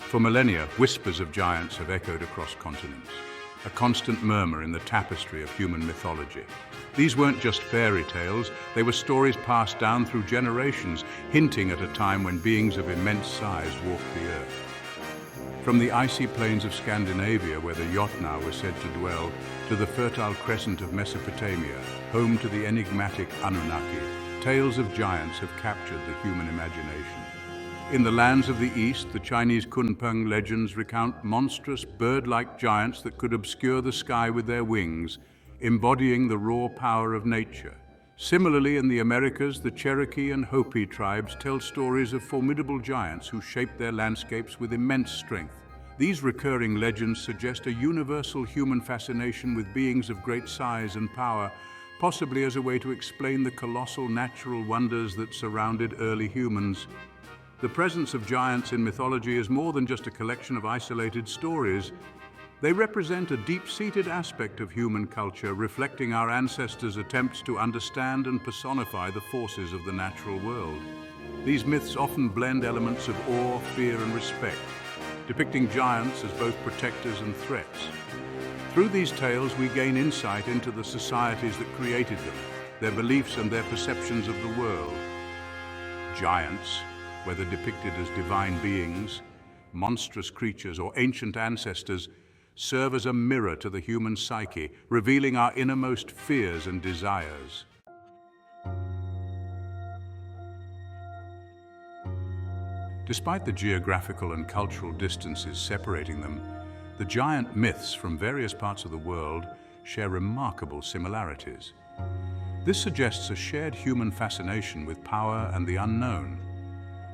For millennia, whispers of giants have echoed across continents, a constant murmur in the tapestry of human mythology. These weren't just fairy tales, they were stories passed down through generations, hinting at a time when beings of immense size walked the earth. From the icy plains of Scandinavia, where the Jotnar were said to dwell, to the fertile crescent of Mesopotamia, home to the enigmatic Annunaki, tales of giants have captured the human imagination. In the lands of the East, the Chinese Kunpeng legends recount monstrous bird-like giants that could obscure the sky with their wings, embodying the raw power of nature. Similarly, in the Americas, the Cherokee and Hopi tribes tell stories of formidable giants who shaped their landscapes with immense strength. These recurring legends suggest a universal human fascination with beings of great size and power, possibly as a way to explain the colossal natural wonders that surrounded early humans. The presence of giants in mythology is more than just a collection of isolated stories. They represent a deep-seated aspect of human culture, reflecting our ancestors' attempts to understand and personify the forces of the natural world. These myths often blend elements of awe, fear, and respect, depicting giants as both protectors and threats. Through these tales, we gain insight into the societies that created them, their beliefs and their perceptions of the world. Giants, whether depicted as divine beings, monstrous creatures, or ancient ancestors, serve as a mirror to the human psyche, revealing our innermost fears and desires. Despite the geographical and cultural distances separating them, the giant myths from various parts of the world share remarkable similarities. This suggests a shared human fascination with power and the unknown.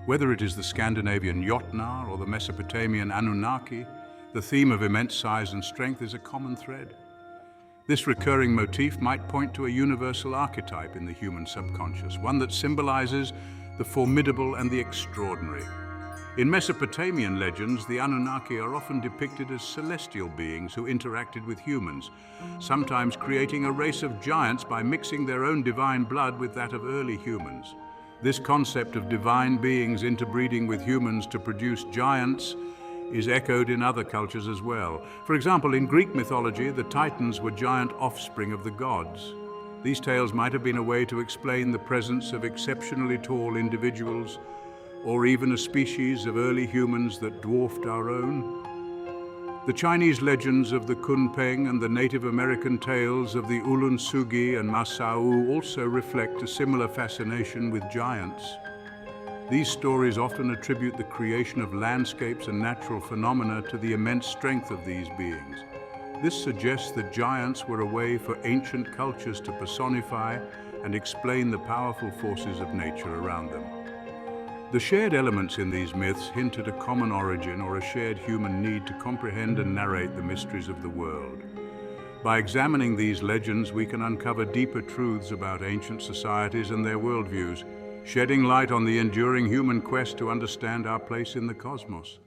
Whether it is the Scandinavian Jotnar or the Mesopotamian Annunaki, the theme of immense size and strength is a common thread. This recurring motif might point to a universal archetype in the human subconscious, one that symbolizes the formidable and the extraordinary. In Mesopotamian legends, the Anunnaki are often depicted as celestial beings who interacted with humans, sometimes creating a race of giants by mixing their own divine blood with that of early humans. This concept of divine beings interbreeding with humans to produce giants is echoed in other cultures as well. For example, in Greek mythology, the Titans were giant offspring of the gods. These tales might have been a way to explain the presence of exceptionally tall individuals, or even a species of early humans that dwarfed our own. The Chinese legends of the Kunpeng and the Native American tales of the Ulunsugi and Masao also reflect a similar fascination with giants. These stories often attribute the creation of landscapes and natural phenomena to the immense strength of these beings. This suggests that giants were a way for ancient cultures to personify and explain the powerful forces of nature around them. The shared elements in these myths hint at a common origin or a shared human need to comprehend and narrate the mysteries of the world. By examining these legends, we can uncover deeper truths about ancient societies and their worldviews, shedding light on the enduring human quest to understand our place in the cosmos.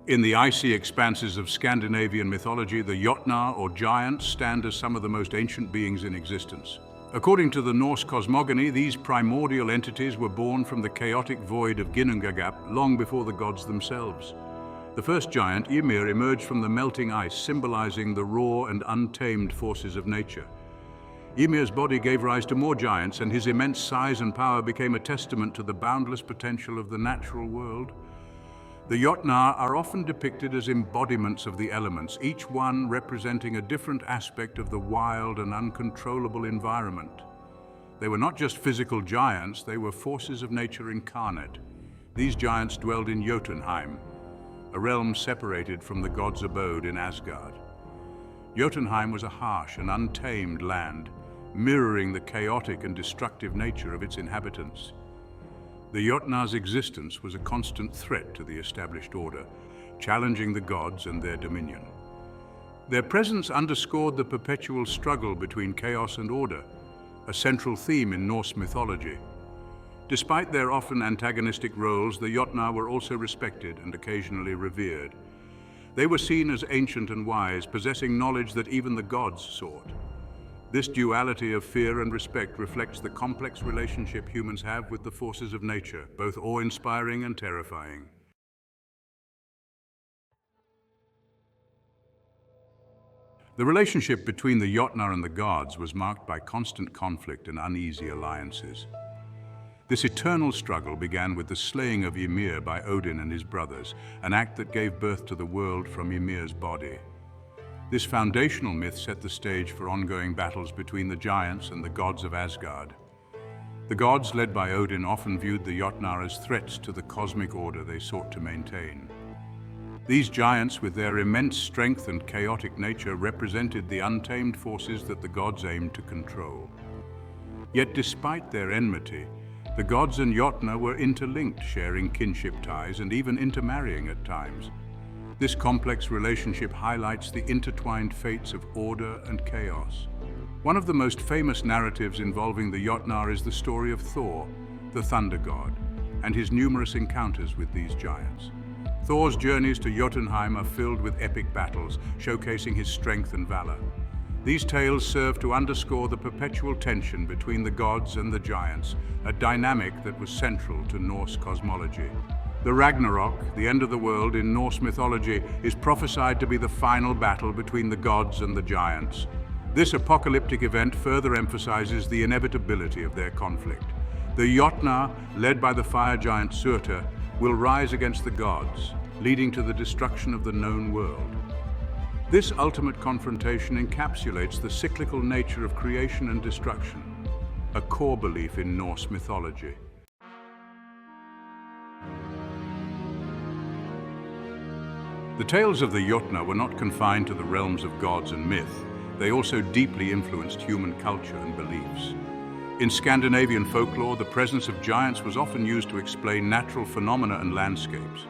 In the icy expanses of Scandinavian mythology, the Jotnar, or giants, stand as some of the most ancient beings in existence. According to the Norse cosmogony, these primordial entities were born from the chaotic void of Ginnungagap long before the gods themselves. The first giant, Ymir, emerged from the melting ice, symbolizing the raw and untamed forces of nature. Ymir's body gave rise to more giants, and his immense size and power became a testament to the boundless potential of the natural world. The Jotnar are often depicted as embodiments of the elements, each one representing a different aspect of the wild and uncontrollable environment. They were not just physical giants, they were forces of nature incarnate. These giants dwelled in Jotunheim, a realm separated from the god's abode in Asgard. Jotunheim was a harsh and untamed land, mirroring the chaotic and destructive nature of its inhabitants. The Jotnar's existence was a constant threat to the established order, challenging the gods and their dominion. Their presence underscored the perpetual struggle between chaos and order, a central theme in Norse mythology. Despite their often antagonistic roles, the Jotnar were also respected and occasionally revered. They were seen as ancient and wise, possessing knowledge that even the gods sought. This duality of fear and respect reflects the complex relationship humans have with the forces of nature, both awe-inspiring and terrifying. The relationship between the Jotnar and the gods was marked by constant conflict and uneasy alliances. This eternal struggle began with the slaying of Ymir by Odin and his brothers, an act that gave birth to the world from Ymir's body. This foundational myth set the stage for ongoing battles between the giants and the gods of Asgard. The gods, led by Odin, often viewed the Jotnar as threats to the cosmic order they sought to maintain. These giants, with their immense strength and chaotic nature, represented the untamed forces that the gods aimed to control. Yet despite their enmity, the gods and Jotnar were interlinked, sharing kinship ties and even intermarrying at times. This complex relationship highlights the intertwined fates of order and chaos. One of the most famous narratives involving the Jotnar is the story of Thor, the thunder god, and his numerous encounters with these giants. Thor's journeys to Jotunheim are filled with epic battles, showcasing his strength and valor. These tales serve to underscore the perpetual tension between the gods and the giants, a dynamic that was central to Norse cosmology. The Ragnarok, the end of the world in Norse mythology, is prophesied to be the final battle between the gods and the giants. This apocalyptic event further emphasizes the inevitability of their conflict. The Jotnar, led by the fire giant Surtur, will rise against the gods, leading to the destruction of the known world. This ultimate confrontation encapsulates the cyclical nature of creation and destruction, a core belief in Norse mythology. The tales of the Jotnar were not confined to the realms of gods and myth. They also deeply influenced human culture and beliefs. In Scandinavian folklore, the presence of giants was often used to explain natural phenomena and landscapes.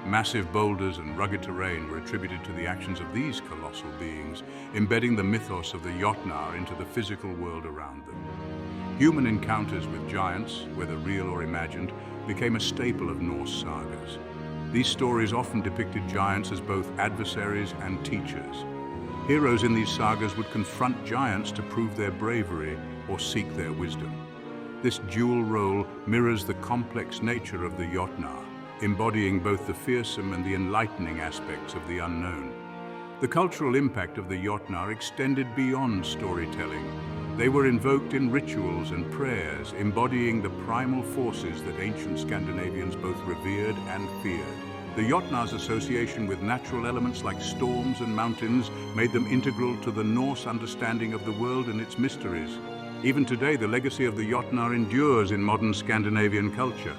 Massive boulders and rugged terrain were attributed to the actions of these colossal beings, embedding the mythos of the Jotnar into the physical world around them. Human encounters with giants, whether real or imagined, became a staple of Norse sagas. These stories often depicted giants as both adversaries and teachers. Heroes in these sagas would confront giants to prove their bravery or seek their wisdom. This dual role mirrors the complex nature of the Jotnar, embodying both the fearsome and the enlightening aspects of the unknown. The cultural impact of the Jotnar extended beyond storytelling. They were invoked in rituals and prayers, embodying the primal forces that ancient Scandinavians both revered and feared. The Jotnar's association with natural elements like storms and mountains made them integral to the Norse understanding of the world and its mysteries. Even today, the legacy of the Jotnar endures in modern Scandinavian culture.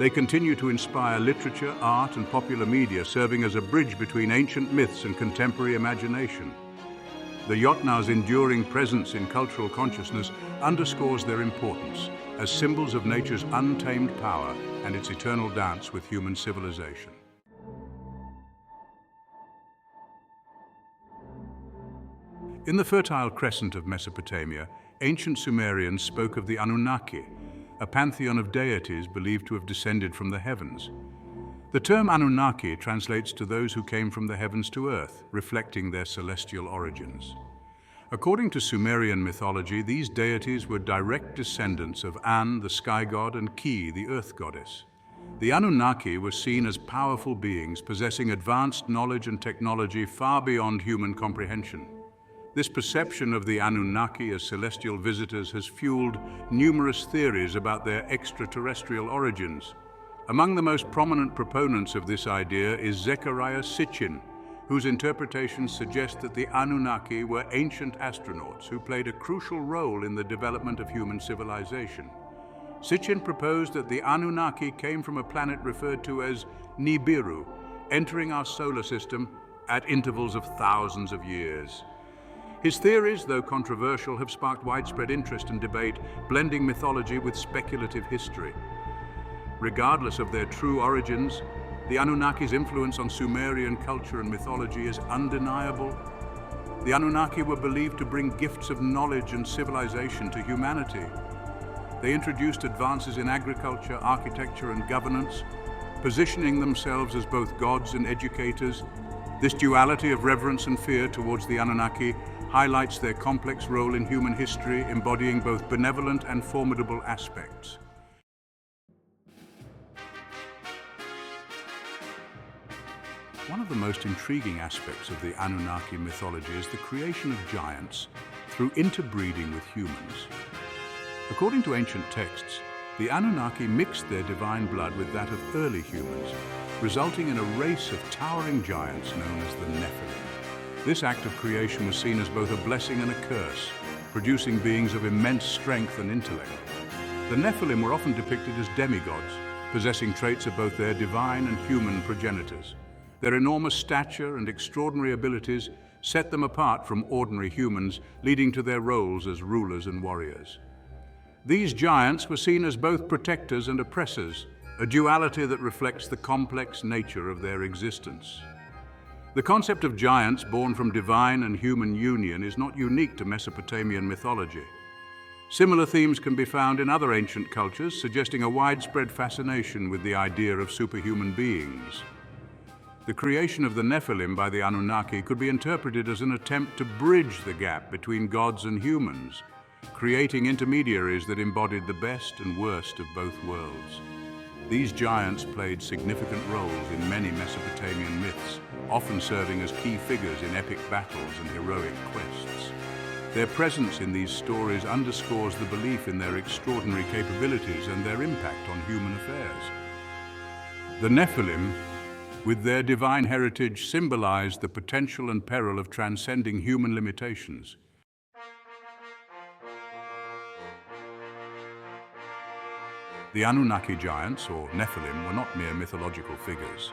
They continue to inspire literature, art, and popular media, serving as a bridge between ancient myths and contemporary imagination. The Jotnar's enduring presence in cultural consciousness underscores their importance as symbols of nature's untamed power and its eternal dance with human civilization. In the Fertile Crescent of Mesopotamia, ancient Sumerians spoke of the Anunnaki, a pantheon of deities believed to have descended from the heavens. The term Anunnaki translates to those who came from the heavens to earth, reflecting their celestial origins. According to Sumerian mythology, these deities were direct descendants of An, the sky god, and Ki, the earth goddess. The Anunnaki were seen as powerful beings possessing advanced knowledge and technology far beyond human comprehension. This perception of the Anunnaki as celestial visitors has fueled numerous theories about their extraterrestrial origins. Among the most prominent proponents of this idea is Zecharia Sitchin, whose interpretations suggest that the Anunnaki were ancient astronauts who played a crucial role in the development of human civilization. Sitchin proposed that the Anunnaki came from a planet referred to as Nibiru, entering our solar system at intervals of thousands of years. His theories, though controversial, have sparked widespread interest and debate, blending mythology with speculative history. Regardless of their true origins, the Anunnaki's influence on Sumerian culture and mythology is undeniable. The Anunnaki were believed to bring gifts of knowledge and civilization to humanity. They introduced advances in agriculture, architecture, and governance, positioning themselves as both gods and educators. This duality of reverence and fear towards the Anunnaki highlights their complex role in human history, embodying both benevolent and formidable aspects. One of the most intriguing aspects of the Anunnaki mythology is the creation of giants through interbreeding with humans. According to ancient texts, the Anunnaki mixed their divine blood with that of early humans, resulting in a race of towering giants known as the Nephilim. This act of creation was seen as both a blessing and a curse, producing beings of immense strength and intellect. The Nephilim were often depicted as demigods, possessing traits of both their divine and human progenitors. Their enormous stature and extraordinary abilities set them apart from ordinary humans, leading to their roles as rulers and warriors. These giants were seen as both protectors and oppressors, a duality that reflects the complex nature of their existence. The concept of giants born from divine and human union is not unique to Mesopotamian mythology. Similar themes can be found in other ancient cultures, suggesting a widespread fascination with the idea of superhuman beings. The creation of the Nephilim by the Anunnaki could be interpreted as an attempt to bridge the gap between gods and humans, creating intermediaries that embodied the best and worst of both worlds. These giants played significant roles in many Mesopotamian myths, often serving as key figures in epic battles and heroic quests. Their presence in these stories underscores the belief in their extraordinary capabilities and their impact on human affairs. The Nephilim, with their divine heritage, symbolized the potential and peril of transcending human limitations. The Anunnaki giants, or Nephilim, were not mere mythological figures.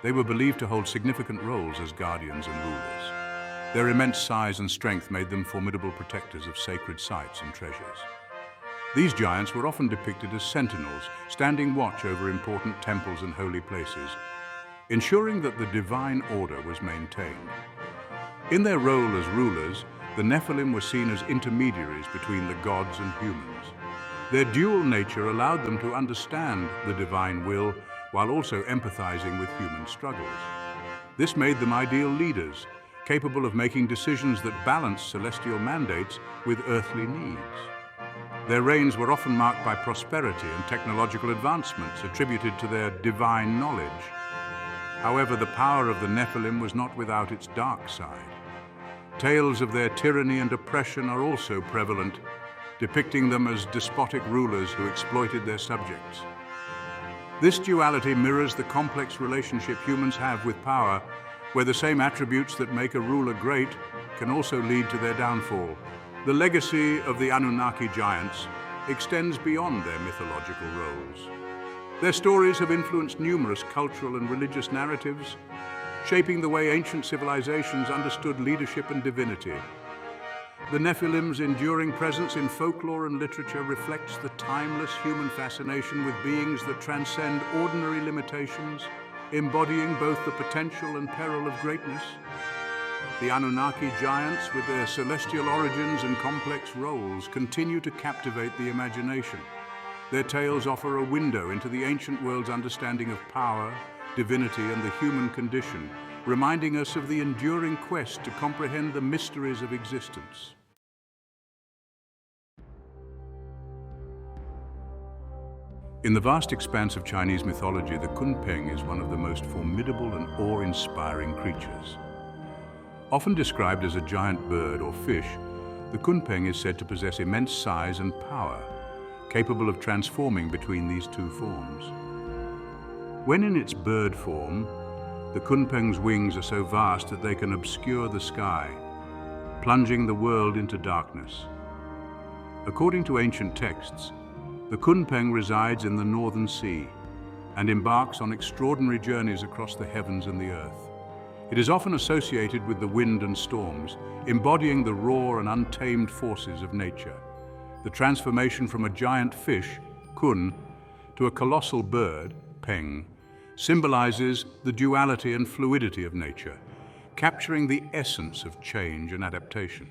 They were believed to hold significant roles as guardians and rulers. Their immense size and strength made them formidable protectors of sacred sites and treasures. These giants were often depicted as sentinels, standing watch over important temples and holy places, ensuring that the divine order was maintained. In their role as rulers, the Nephilim were seen as intermediaries between the gods and humans. Their dual nature allowed them to understand the divine will while also empathizing with human struggles. This made them ideal leaders, capable of making decisions that balanced celestial mandates with earthly needs. Their reigns were often marked by prosperity and technological advancements attributed to their divine knowledge. However, the power of the Nephilim was not without its dark side. Tales of their tyranny and oppression are also prevalent, depicting them as despotic rulers who exploited their subjects. This duality mirrors the complex relationship humans have with power, where the same attributes that make a ruler great can also lead to their downfall. The legacy of the Anunnaki giants extends beyond their mythological roles. Their stories have influenced numerous cultural and religious narratives, shaping the way ancient civilizations understood leadership and divinity. The Nephilim's enduring presence in folklore and literature reflects the timeless human fascination with beings that transcend ordinary limitations, embodying both the potential and peril of greatness. The Anunnaki giants, with their celestial origins and complex roles, continue to captivate the imagination. Their tales offer a window into the ancient world's understanding of power, divinity, and the human condition, reminding us of the enduring quest to comprehend the mysteries of existence. In the vast expanse of Chinese mythology, the Kunpeng is one of the most formidable and awe-inspiring creatures. Often described as a giant bird or fish, the Kunpeng is said to possess immense size and power, capable of transforming between these two forms. When in its bird form, the Kunpeng's wings are so vast that they can obscure the sky, plunging the world into darkness. According to ancient texts, the Kunpeng resides in the Northern Sea and embarks on extraordinary journeys across the heavens and the earth. It is often associated with the wind and storms, embodying the raw and untamed forces of nature. The transformation from a giant fish, kun, to a colossal bird, peng, symbolizes the duality and fluidity of nature, capturing the essence of change and adaptation.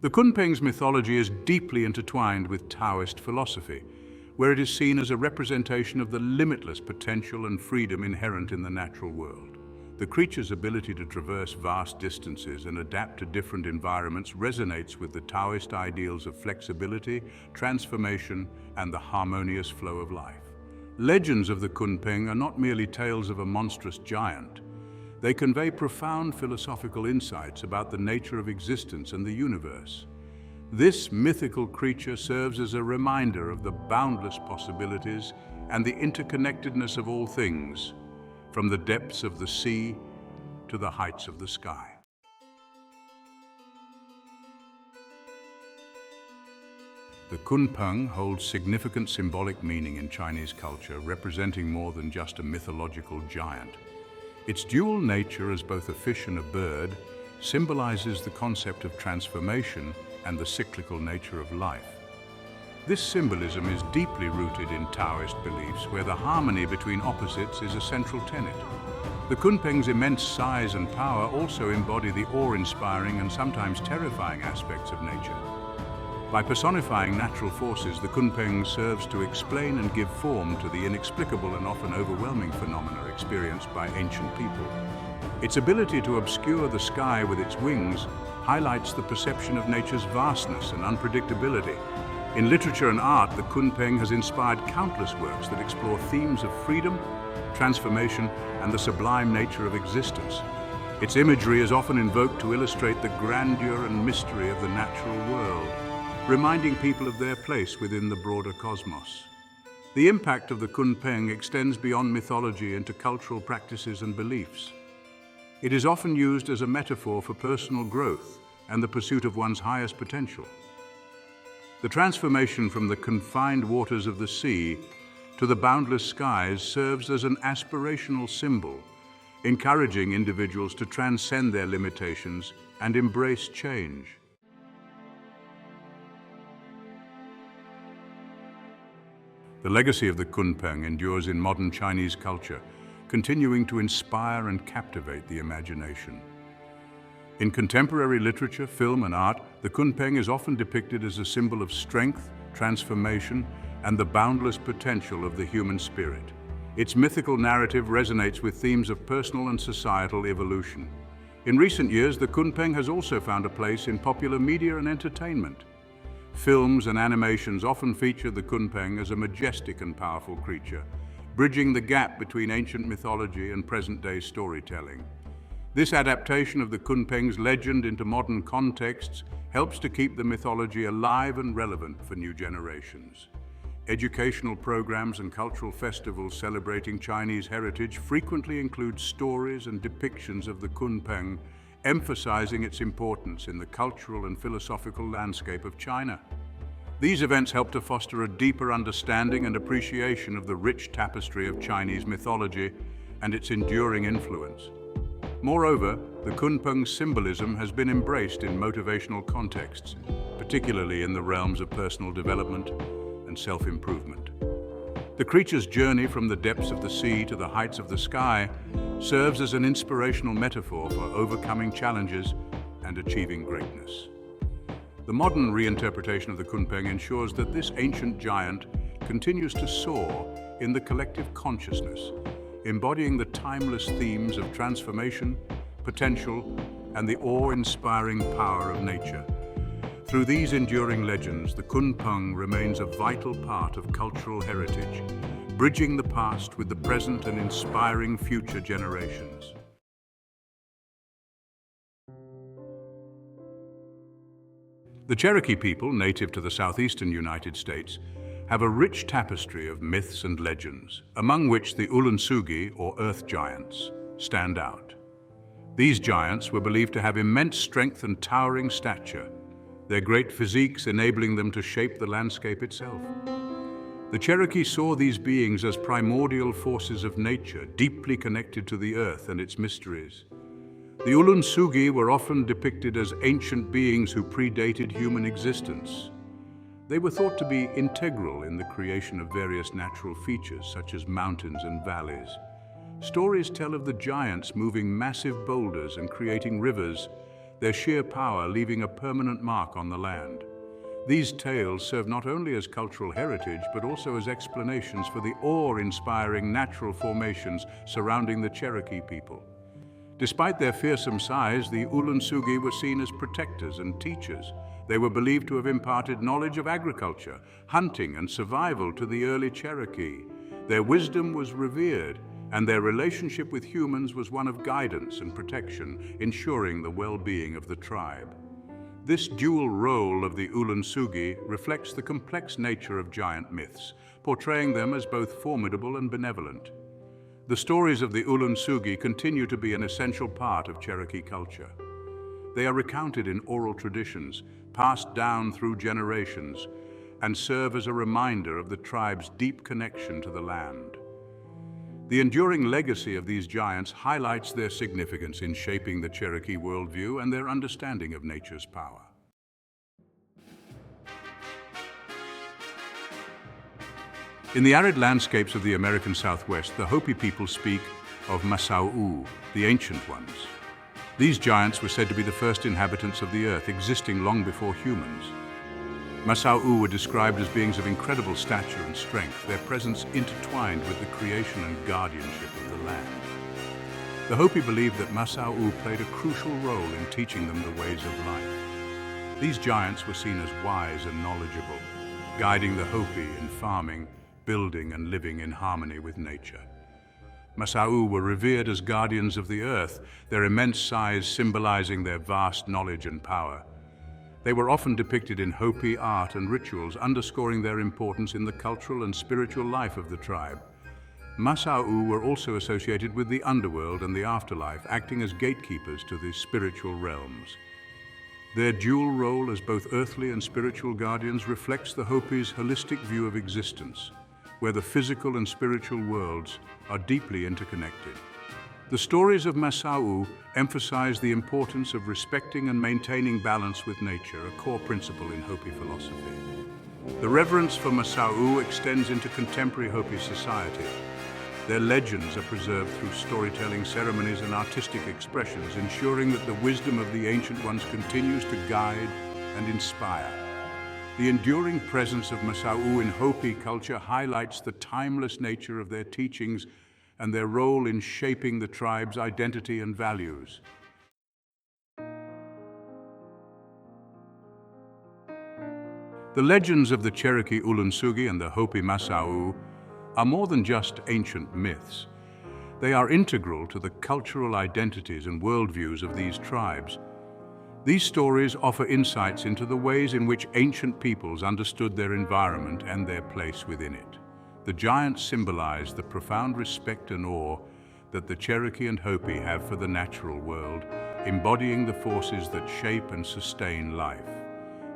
The Kunpeng's mythology is deeply intertwined with Taoist philosophy, where it is seen as a representation of the limitless potential and freedom inherent in the natural world. The creature's ability to traverse vast distances and adapt to different environments resonates with the Taoist ideals of flexibility, transformation, and the harmonious flow of life. Legends of the Kunpeng are not merely tales of a monstrous giant. They convey profound philosophical insights about the nature of existence and the universe. This mythical creature serves as a reminder of the boundless possibilities and the interconnectedness of all things, from the depths of the sea to the heights of the sky. The Kunpeng holds significant symbolic meaning in Chinese culture, representing more than just a mythological giant. Its dual nature as both a fish and a bird symbolizes the concept of transformation and the cyclical nature of life. This symbolism is deeply rooted in Taoist beliefs, where the harmony between opposites is a central tenet. The Kunpeng's immense size and power also embody the awe-inspiring and sometimes terrifying aspects of nature. By personifying natural forces, the Kunpeng serves to explain and give form to the inexplicable and often overwhelming phenomena experienced by ancient people. Its ability to obscure the sky with its wings highlights the perception of nature's vastness and unpredictability. In literature and art, the Kunpeng has inspired countless works that explore themes of freedom, transformation, and the sublime nature of existence. Its imagery is often invoked to illustrate the grandeur and mystery of the natural world, reminding people of their place within the broader cosmos. The impact of the Kunpeng extends beyond mythology into cultural practices and beliefs. It is often used as a metaphor for personal growth and the pursuit of one's highest potential. The transformation from the confined waters of the sea to the boundless skies serves as an aspirational symbol, encouraging individuals to transcend their limitations and embrace change. The legacy of the Kunpeng endures in modern Chinese culture, continuing to inspire and captivate the imagination. In contemporary literature, film, and art, the Kunpeng is often depicted as a symbol of strength, transformation, and the boundless potential of the human spirit. Its mythical narrative resonates with themes of personal and societal evolution. In recent years, the Kunpeng has also found a place in popular media and entertainment. Films and animations often feature the Kunpeng as a majestic and powerful creature, bridging the gap between ancient mythology and present-day storytelling. This adaptation of the Kunpeng's legend into modern contexts helps to keep the mythology alive and relevant for new generations. Educational programs and cultural festivals celebrating Chinese heritage frequently include stories and depictions of the Kunpeng, emphasizing its importance in the cultural and philosophical landscape of China. These events help to foster a deeper understanding and appreciation of the rich tapestry of Chinese mythology and its enduring influence. Moreover, the Kunpeng's symbolism has been embraced in motivational contexts, particularly in the realms of personal development and self-improvement. The creature's journey from the depths of the sea to the heights of the sky serves as an inspirational metaphor for overcoming challenges and achieving greatness. The modern reinterpretation of the Kunpeng ensures that this ancient giant continues to soar in the collective consciousness, embodying the timeless themes of transformation, potential, and the awe-inspiring power of nature. Through these enduring legends, the Kunpeng remains a vital part of cultural heritage, bridging the past with the present and inspiring future generations. The Cherokee people, native to the southeastern United States, have a rich tapestry of myths and legends, among which the Unveiled, or earth giants, stand out. These giants were believed to have immense strength and towering stature, their great physiques enabling them to shape the landscape itself. The Cherokee saw these beings as primordial forces of nature, deeply connected to the earth and its mysteries. The Unveiled were often depicted as ancient beings who predated human existence. They were thought to be integral in the creation of various natural features, such as mountains and valleys. Stories tell of the giants moving massive boulders and creating rivers, their sheer power leaving a permanent mark on the land. These tales serve not only as cultural heritage, but also as explanations for the awe-inspiring natural formations surrounding the Cherokee people. Despite their fearsome size, the Unveiled were seen as protectors and teachers. They were believed to have imparted knowledge of agriculture, hunting, and survival to the early Cherokee. Their wisdom was revered, and their relationship with humans was one of guidance and protection, ensuring the well-being of the tribe. This dual role of the Unveiled reflects the complex nature of giant myths, portraying them as both formidable and benevolent. The stories of the Unveiled continue to be an essential part of Cherokee culture. They are recounted in oral traditions, passed down through generations, and serve as a reminder of the tribe's deep connection to the land. The enduring legacy of these giants highlights their significance in shaping the Cherokee worldview and their understanding of nature's power. In the arid landscapes of the American Southwest, the Hopi people speak of Masau'u, the Ancient Ones. These giants were said to be the first inhabitants of the earth, existing long before humans. Masau'u were described as beings of incredible stature and strength, their presence intertwined with the creation and guardianship of the land. The Hopi believed that Masau'u played a crucial role in teaching them the ways of life. These giants were seen as wise and knowledgeable, guiding the Hopi in farming, building, and living in harmony with nature. Masau'u were revered as guardians of the earth, their immense size symbolizing their vast knowledge and power. They were often depicted in Hopi art and rituals, underscoring their importance in the cultural and spiritual life of the tribe. Masau'u were also associated with the underworld and the afterlife, acting as gatekeepers to the spiritual realms. Their dual role as both earthly and spiritual guardians reflects the Hopi's holistic view of existence, where the physical and spiritual worlds are deeply interconnected. The stories of Masau'u emphasize the importance of respecting and maintaining balance with nature, a core principle in Hopi philosophy. The reverence for Masau'u extends into contemporary Hopi society. Their legends are preserved through storytelling, ceremonies, and artistic expressions, ensuring that the wisdom of the Ancient Ones continues to guide and inspire. The enduring presence of Masau'u in Hopi culture highlights the timeless nature of their teachings and their role in shaping the tribe's identity and values. The legends of the Cherokee Unveiled and the Hopi Masau'u are more than just ancient myths. They are integral to the cultural identities and worldviews of these tribes. These stories offer insights into the ways in which ancient peoples understood their environment and their place within it. The giants symbolize the profound respect and awe that the Cherokee and Hopi have for the natural world, embodying the forces that shape and sustain life.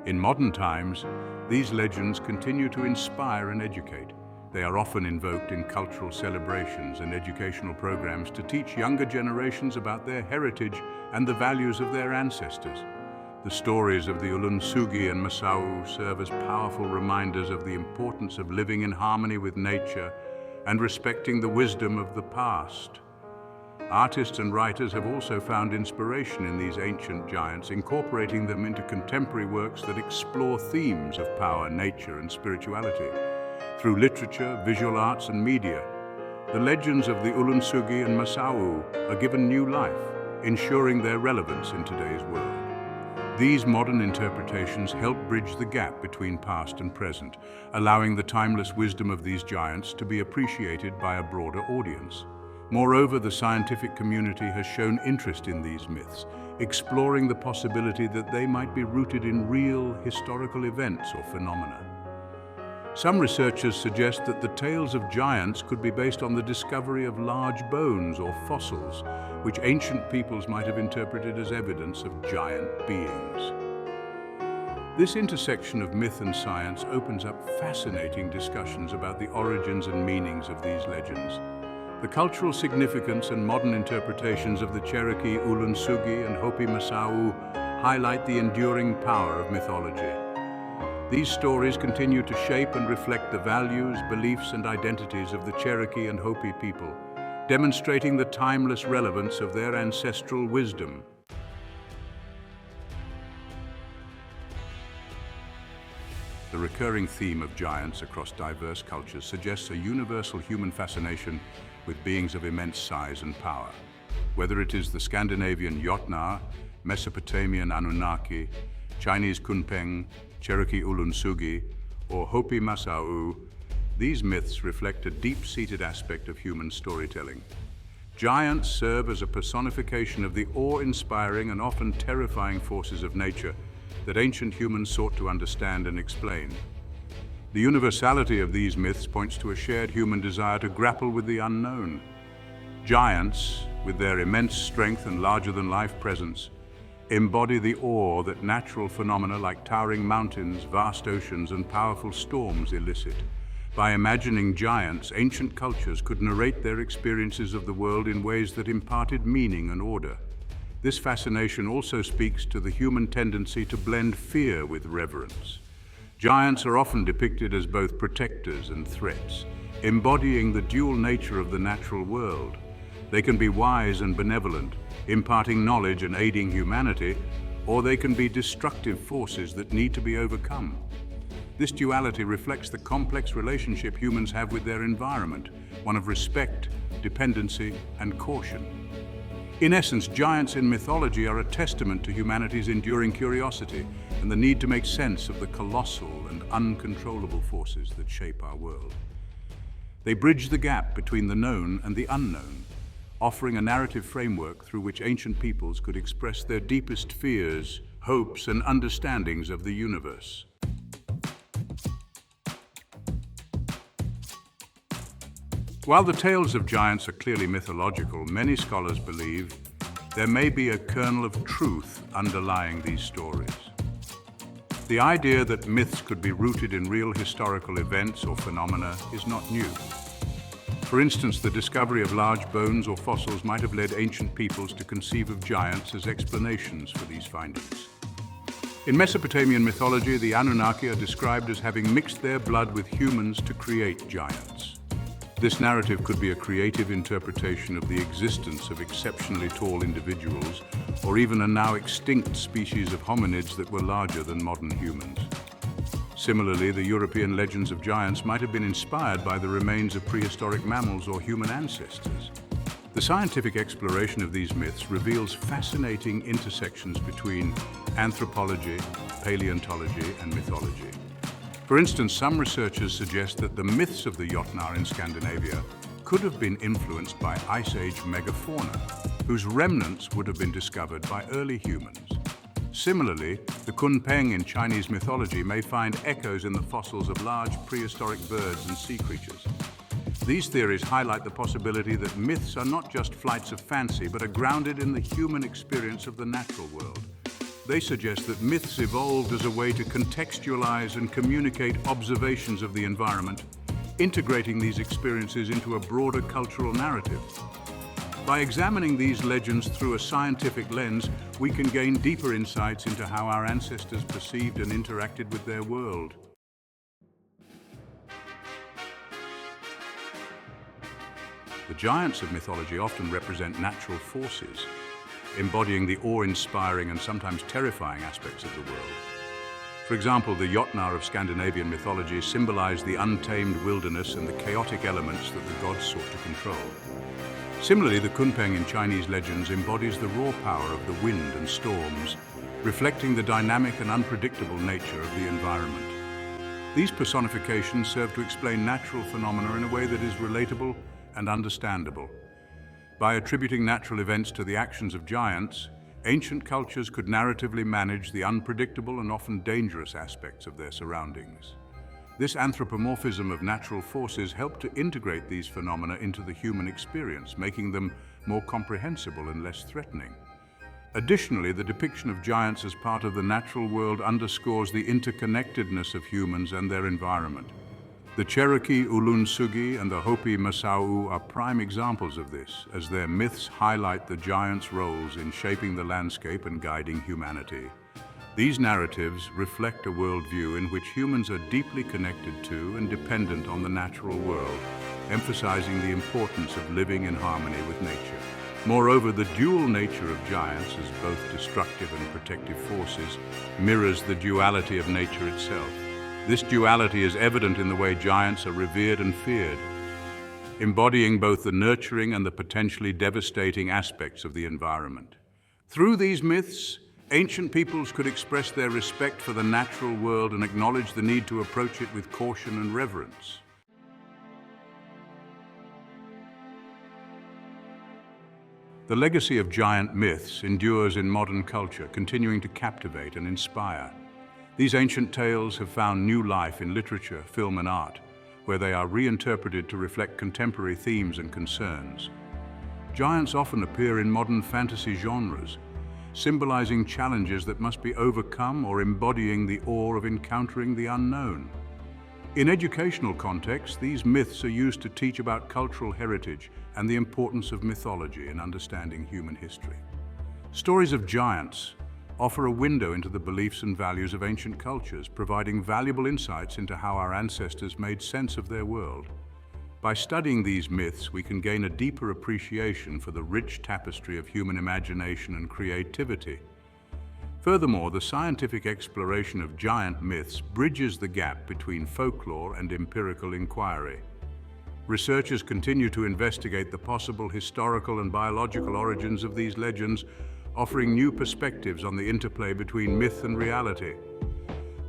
In modern times, these legends continue to inspire and educate. They are often invoked in cultural celebrations and educational programs to teach younger generations about their heritage and the values of their ancestors. The stories of the Unveiled and Masau'u serve as powerful reminders of the importance of living in harmony with nature and respecting the wisdom of the past. Artists and writers have also found inspiration in these ancient giants, incorporating them into contemporary works that explore themes of power, nature, and spirituality. Through literature, visual arts, and media, the legends of the Unveiled and Masau'u are given new life, ensuring their relevance in today's world. These modern interpretations help bridge the gap between past and present, allowing the timeless wisdom of these giants to be appreciated by a broader audience. Moreover, the scientific community has shown interest in these myths, exploring the possibility that they might be rooted in real historical events or phenomena. Some researchers suggest that the tales of giants could be based on the discovery of large bones or fossils, which ancient peoples might have interpreted as evidence of giant beings. This intersection of myth and science opens up fascinating discussions about the origins and meanings of these legends. The cultural significance and modern interpretations of the Cherokee Unveiled and Hopi Masau'u highlight the enduring power of mythology. These stories continue to shape and reflect the values, beliefs, and identities of the Cherokee and Hopi people, demonstrating the timeless relevance of their ancestral wisdom. The recurring theme of giants across diverse cultures suggests a universal human fascination with beings of immense size and power. Whether it is the Scandinavian Jotnar, Mesopotamian Annunaki, Chinese Kunpeng, Cherokee Ulunsugi, or Hopi Masau, these myths reflect a deep-seated aspect of human storytelling. Giants serve as a personification of the awe-inspiring and often terrifying forces of nature that ancient humans sought to understand and explain. The universality of these myths points to a shared human desire to grapple with the unknown. Giants, with their immense strength and larger-than-life presence, embody the awe that natural phenomena like towering mountains, vast oceans, and powerful storms elicit. By imagining giants, ancient cultures could narrate their experiences of the world in ways that imparted meaning and order. This fascination also speaks to the human tendency to blend fear with reverence. Giants are often depicted as both protectors and threats, embodying the dual nature of the natural world. They can be wise and benevolent, imparting knowledge and aiding humanity, or they can be destructive forces that need to be overcome. This duality reflects the complex relationship humans have with their environment, one of respect, dependency, and caution. In essence, giants in mythology are a testament to humanity's enduring curiosity and the need to make sense of the colossal and uncontrollable forces that shape our world. They bridge the gap between the known and the unknown, offering a narrative framework through which ancient peoples could express their deepest fears, hopes, and understandings of the universe. While the tales of giants are clearly mythological, many scholars believe there may be a kernel of truth underlying these stories. The idea that myths could be rooted in real historical events or phenomena is not new. For instance, the discovery of large bones or fossils might have led ancient peoples to conceive of giants as explanations for these findings. In Mesopotamian mythology, the Anunnaki are described as having mixed their blood with humans to create giants. This narrative could be a creative interpretation of the existence of exceptionally tall individuals, or even a now extinct species of hominids that were larger than modern humans. Similarly, the European legends of giants might have been inspired by the remains of prehistoric mammals or human ancestors. The scientific exploration of these myths reveals fascinating intersections between anthropology, paleontology, and mythology. For instance, some researchers suggest that the myths of the Jotnar in Scandinavia could have been influenced by Ice Age megafauna, whose remnants would have been discovered by early humans. Similarly, the Kunpeng in Chinese mythology may find echoes in the fossils of large prehistoric birds and sea creatures. These theories highlight the possibility that myths are not just flights of fancy, but are grounded in the human experience of the natural world. They suggest that myths evolved as a way to contextualize and communicate observations of the environment, integrating these experiences into a broader cultural narrative. By examining these legends through a scientific lens, we can gain deeper insights into how our ancestors perceived and interacted with their world. The giants of mythology often represent natural forces, embodying the awe-inspiring and sometimes terrifying aspects of the world. For example, the Jotnar of Scandinavian mythology symbolize the untamed wilderness and the chaotic elements that the gods sought to control. Similarly, the Kunpeng in Chinese legends embodies the raw power of the wind and storms, reflecting the dynamic and unpredictable nature of the environment. These personifications serve to explain natural phenomena in a way that is relatable and understandable. By attributing natural events to the actions of giants, ancient cultures could narratively manage the unpredictable and often dangerous aspects of their surroundings. This anthropomorphism of natural forces helped to integrate these phenomena into the human experience, making them more comprehensible and less threatening. Additionally, the depiction of giants as part of the natural world underscores the interconnectedness of humans and their environment. The Cherokee Ulunsugi and the Hopi Masau are prime examples of this, as their myths highlight the giants' roles in shaping the landscape and guiding humanity. These narratives reflect a worldview in which humans are deeply connected to and dependent on the natural world, emphasizing the importance of living in harmony with nature. Moreover, the dual nature of giants as both destructive and protective forces mirrors the duality of nature itself. This duality is evident in the way giants are revered and feared. embodying both the nurturing and the potentially devastating aspects of the environment. Through these myths, ancient peoples could express their respect for the natural world and acknowledge the need to approach it with caution and reverence. The legacy of giant myths endures in modern culture, continuing to captivate and inspire. These ancient tales have found new life in literature, film, and art, where they are reinterpreted to reflect contemporary themes and concerns. Giants often appear in modern fantasy genres, symbolizing challenges that must be overcome or embodying the awe of encountering the unknown. In educational contexts, these myths are used to teach about cultural heritage and the importance of mythology in understanding human history. Stories of giants offer a window into the beliefs and values of ancient cultures, providing valuable insights into how our ancestors made sense of their world. By studying these myths, we can gain a deeper appreciation for the rich tapestry of human imagination and creativity. Furthermore, the scientific exploration of giant myths bridges the gap between folklore and empirical inquiry. Researchers continue to investigate the possible historical and biological origins of these legends, offering new perspectives on the interplay between myth and reality.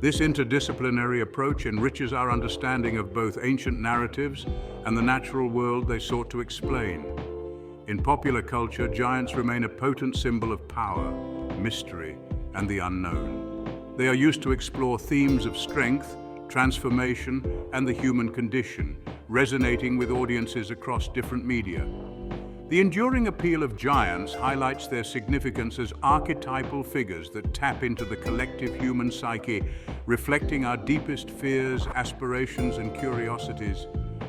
This interdisciplinary approach enriches our understanding of both ancient narratives and the natural world they sought to explain. In popular culture, giants remain a potent symbol of power, mystery, and the unknown. They are used to explore themes of strength, transformation, and the human condition, resonating with audiences across different media. The enduring appeal of giants highlights their significance as archetypal figures that tap into the collective human psyche, reflecting our deepest fears, aspirations, and curiosities.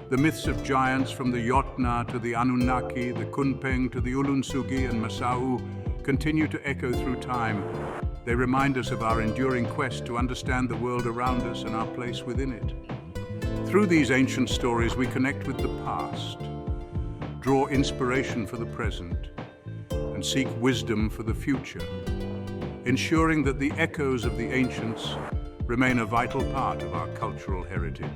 The myths of giants, from the Jotna to the Annunaki, the Kunpeng to the Ulunsugi and Masau, continue to echo through time. They remind us of our enduring quest to understand the world around us and our place within it. Through these ancient stories, we connect with the past, draw inspiration for the present, and seek wisdom for the future, ensuring that the echoes of the ancients remain a vital part of our cultural heritage.